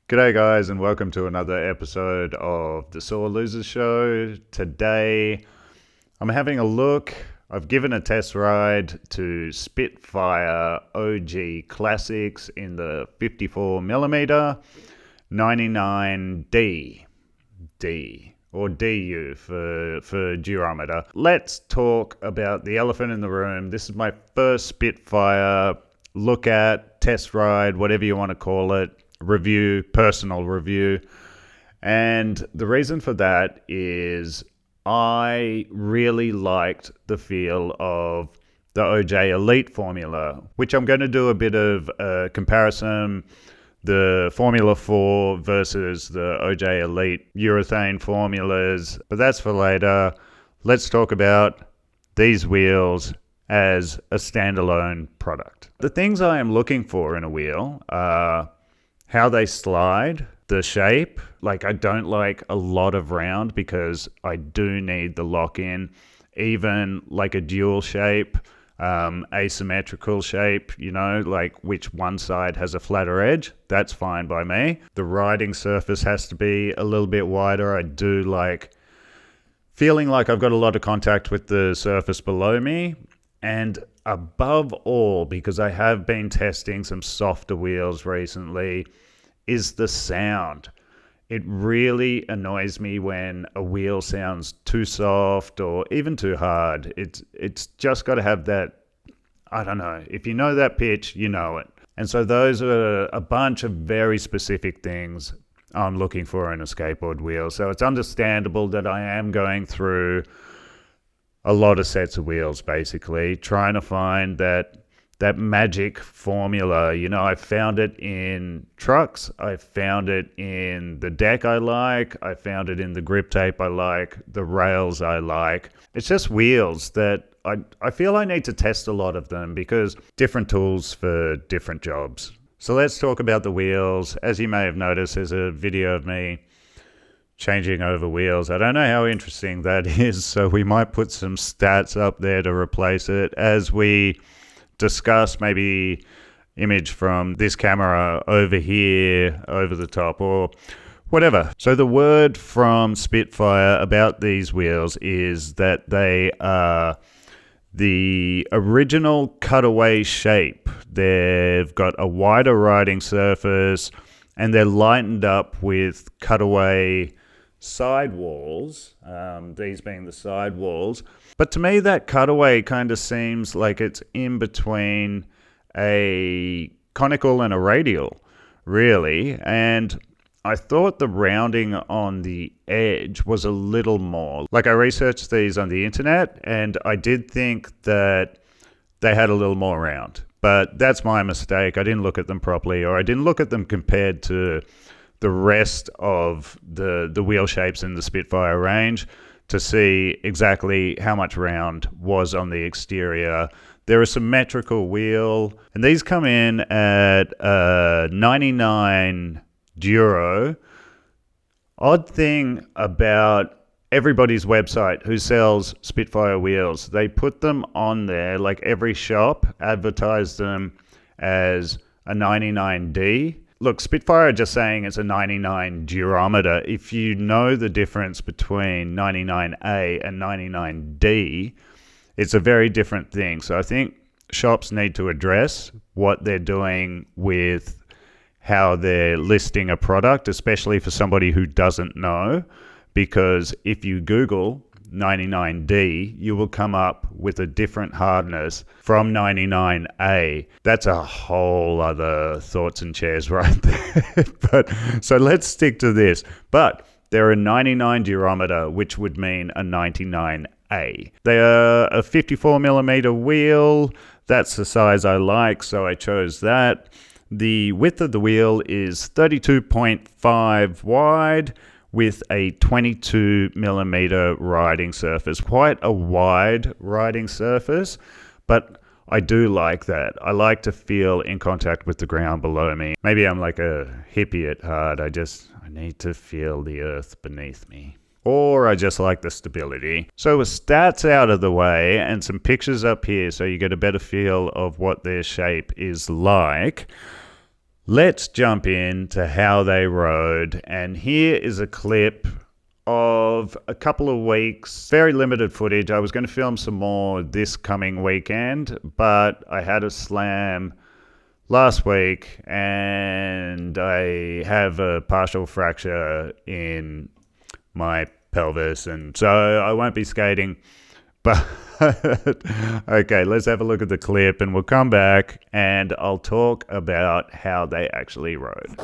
G'day guys, and welcome to another episode of the Sore Losers Show. Today I'm having a look. I've given a test ride to Spitfire O.G Classics in the 54mm 99D. D or DU for durometer. Let's talk about the elephant in the room. This is my first Spitfire look at, test ride, whatever you want to call it. Review, personal review. And the reason for that is I really liked the feel of the OJ Elite formula, which I'm going to do a bit of a comparison, the Formula 4 versus the OJ Elite urethane formulas, but that's for later. Let's talk about these wheels as a standalone product. The things I am looking for in a wheel are how they slide, the shape. Like, I don't like a lot of round because I do need the lock-in. Even like a dual shape, asymmetrical shape, like which one side has a flatter edge, that's fine by me. The riding surface has to be a little bit wider. I do like feeling like I've got a lot of contact with the surface below me. And above all, because I have been testing some softer wheels recently, is the sound. It really annoys me when a wheel sounds too soft or even too hard. It's just got to have that, I don't know, if you know that pitch, you know it. And so those are a bunch of very specific things I'm looking for in a skateboard wheel. So it's understandable that I am going through a lot of sets of wheels, basically, trying to find that magic formula. I found it in trucks. I found it in the deck I like. I found it in the grip tape I like, the rails I like. It's just wheels that I feel I need to test a lot of them because different tools for different jobs. So let's talk about the wheels. As you may have noticed, there's a video of me changing over wheels. I don't know how interesting that is, so we might put some stats up there to replace it as we discuss, maybe image from this camera over here, over the top, or whatever. So the word from Spitfire about these wheels is that they are the original cutaway shape. They've got a wider riding surface and they're lightened up with cutaway sidewalls, these being the sidewalls. But to me, that cutaway kind of seems like it's in between a conical and a radial, really. And I thought the rounding on the edge was a little more. Like, I researched these on the internet and I did think that they had a little more round. But that's my mistake. I didn't look at them properly, or I didn't look at them compared to the rest of the wheel shapes in the Spitfire range to see exactly how much round was on the exterior. They're a symmetrical wheel, and these come in at 99 Duro. Odd thing about everybody's website who sells Spitfire wheels, they put them on there, like every shop advertised them as a 99D. Look, Spitfire are just saying it's a 99 durometer. If you know the difference between 99A and 99D, it's a very different thing. So I think shops need to address what they're doing with how they're listing a product, especially for somebody who doesn't know. Because if you Google 99D, you will come up with a different hardness from 99A. That's a whole other thoughts and chairs right there. But so let's stick to this. But they're a 99 durometer, which would mean a 99A. They are a 54mm wheel. That's the size I like, so I chose that. The width of the wheel is 32.5 wide, with a 22mm riding surface. Quite a wide riding surface, but I do like that. I like to feel in contact with the ground below me. Maybe I'm like a hippie at heart. I need to feel the earth beneath me. Or I just like the stability. So with stats out of the way and some pictures up here so you get a better feel of what their shape is like, let's talk about the wheel. So the wheel shapes in the Spitfire range are Let's jump into how they rode, and here is a clip of a couple of weeks, very limited footage. I was going to film some more this coming weekend, but I had a slam last week and I have a partial fracture in my pelvis, and so I won't be skating. But okay, let's have a look at the clip and we'll come back and I'll talk about how they actually rode.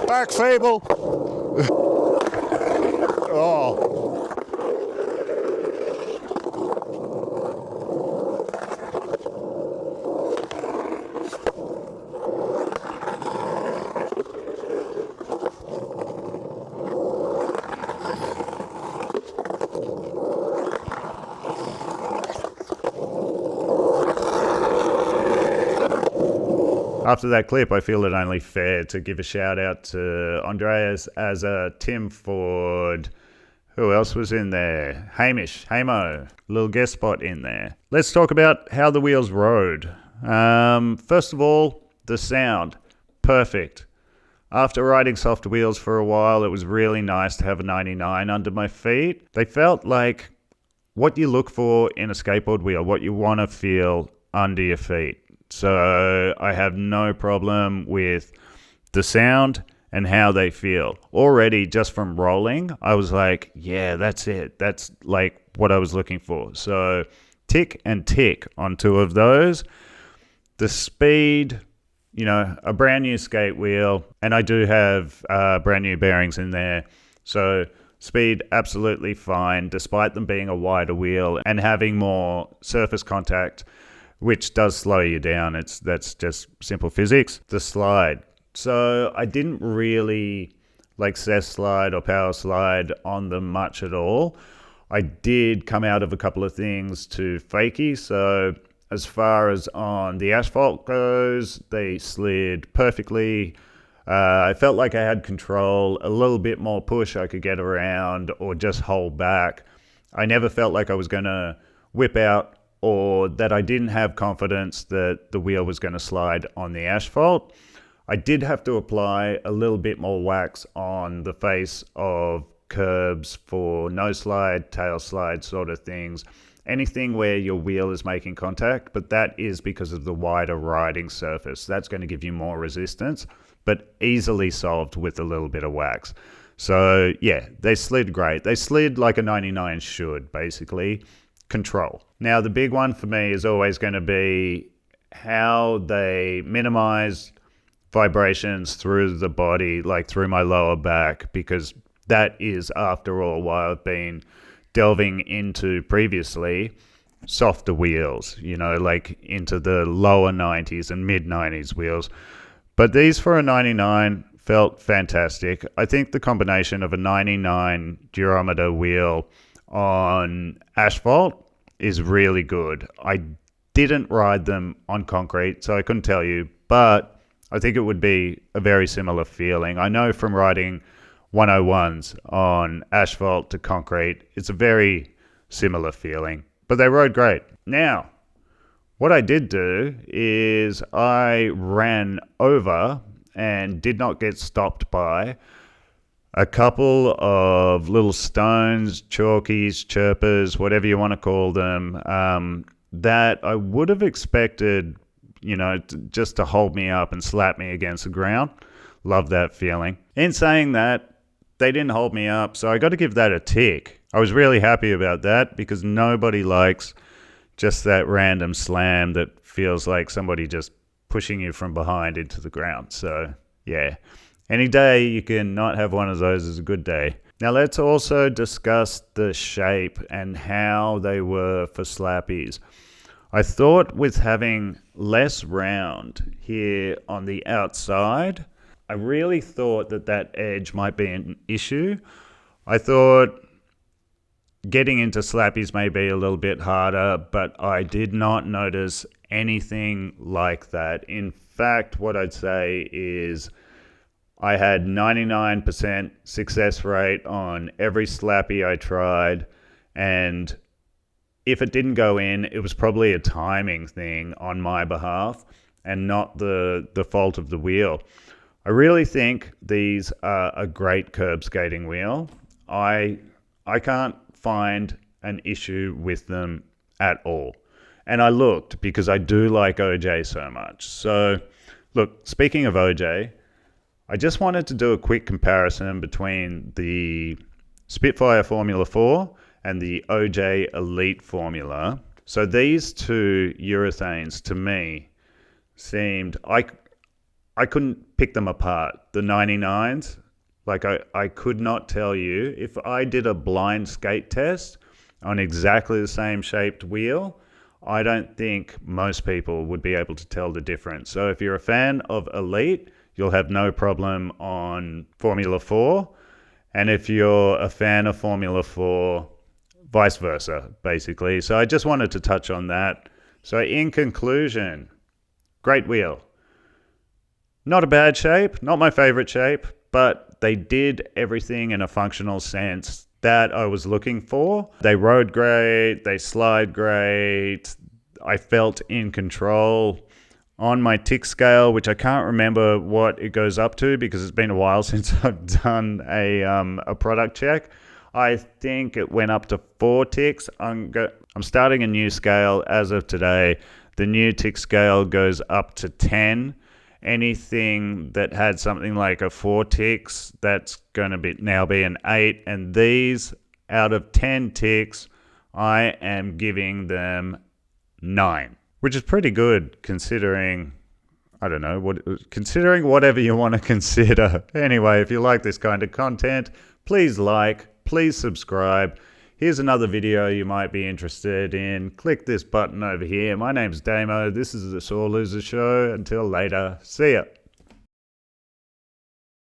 Back Fable. Oh. After that clip, I feel it only fair to give a shout out to Andreas Azza, Tim Ford. Who else was in there? Hamo, little guest spot in there. Let's talk about how the wheels rode. First of all, the sound. Perfect. After riding soft wheels for a while, it was really nice to have a 99 under my feet. They felt like what you look for in a skateboard wheel, what you want to feel under your feet. So I have no problem with the sound and how they feel. Already, just from rolling, I was like, yeah, that's it. That's like what I was looking for. So tick and tick on two of those. The speed, a brand new skate wheel, and I do have brand new bearings in there. So speed, absolutely fine, despite them being a wider wheel and having more surface contact, which does slow you down. That's just simple physics. The slide. So I didn't really like cess slide or power slide on them much at all. I did come out of a couple of things to fakie. So as far as on the asphalt goes, they slid perfectly. I felt like I had control, a little bit more push I could get around or just hold back. I never felt like I was going to whip out or that I didn't have confidence that the wheel was going to slide on the asphalt. I did have to apply a little bit more wax on the face of curbs for no slide, tail slide sort of things. Anything where your wheel is making contact, but that is because of the wider riding surface. That's going to give you more resistance, but easily solved with a little bit of wax. So yeah, they slid great. They slid like a 99 should, basically. Control. Now, the big one for me is always going to be how they minimize vibrations through the body, like through my lower back, because that is, after all, why I've been delving into previously softer wheels, like into the lower 90s and mid 90s wheels. But these for a 99 felt fantastic. I think the combination of a 99 durometer wheel on asphalt is really good. I didn't ride them on concrete, so I couldn't tell you, but I think it would be a very similar feeling. I know from riding 101s on asphalt to concrete, it's a very similar feeling, but they rode great. Now, what I did do is I ran over and did not get stopped by a couple of little stones, chalkies, chirpers, whatever you want to call them, that I would have expected, just to hold me up and slap me against the ground. Love that feeling. In saying that, they didn't hold me up, so I got to give that a tick. I was really happy about that because nobody likes just that random slam that feels like somebody just pushing you from behind into the ground. So yeah, any day you can not have one of those is a good day. Now let's also discuss the shape and how they were for Slappies. I thought with having less round here on the outside, I really thought that edge might be an issue. I thought getting into Slappies may be a little bit harder, but I did not notice anything like that. In fact, what I'd say is I had 99% success rate on every Slappy I tried, and if it didn't go in, it was probably a timing thing on my behalf and not the fault of the wheel. I really think these are a great curb skating wheel. I can't find an issue with them at all. And I looked because I do like O.G so much. So look, speaking of O.G, I just wanted to do a quick comparison between the Spitfire Formula 4 and the O.G Elite Formula. So these two urethanes to me seemed, I couldn't pick them apart. The 99s, like I could not tell you. If I did a blind skate test on exactly the same shaped wheel, I don't think most people would be able to tell the difference. So if you're a fan of Elite, you'll have no problem on Formula 4. And if you're a fan of Formula 4, vice versa, basically. So I just wanted to touch on that. So in conclusion, great wheel. Not a bad shape, not my favorite shape, but they did everything in a functional sense that I was looking for. They rode great, they slide great, I felt in control. On my tick scale, which I can't remember what it goes up to because it's been a while since I've done a product check, I think it went up to 4 ticks. I'm starting a new scale as of today. The new tick scale goes up to 10. Anything that had something like a 4 ticks, that's going to now be an 8. And these, out of 10 ticks, I am giving them 9, which is pretty good considering, I don't know, considering whatever you want to consider. Anyway, if you like this kind of content, please like, please subscribe. Here's another video you might be interested in. Click this button over here. My name's Damo. This is the Sore Loser Show. Until later, see ya.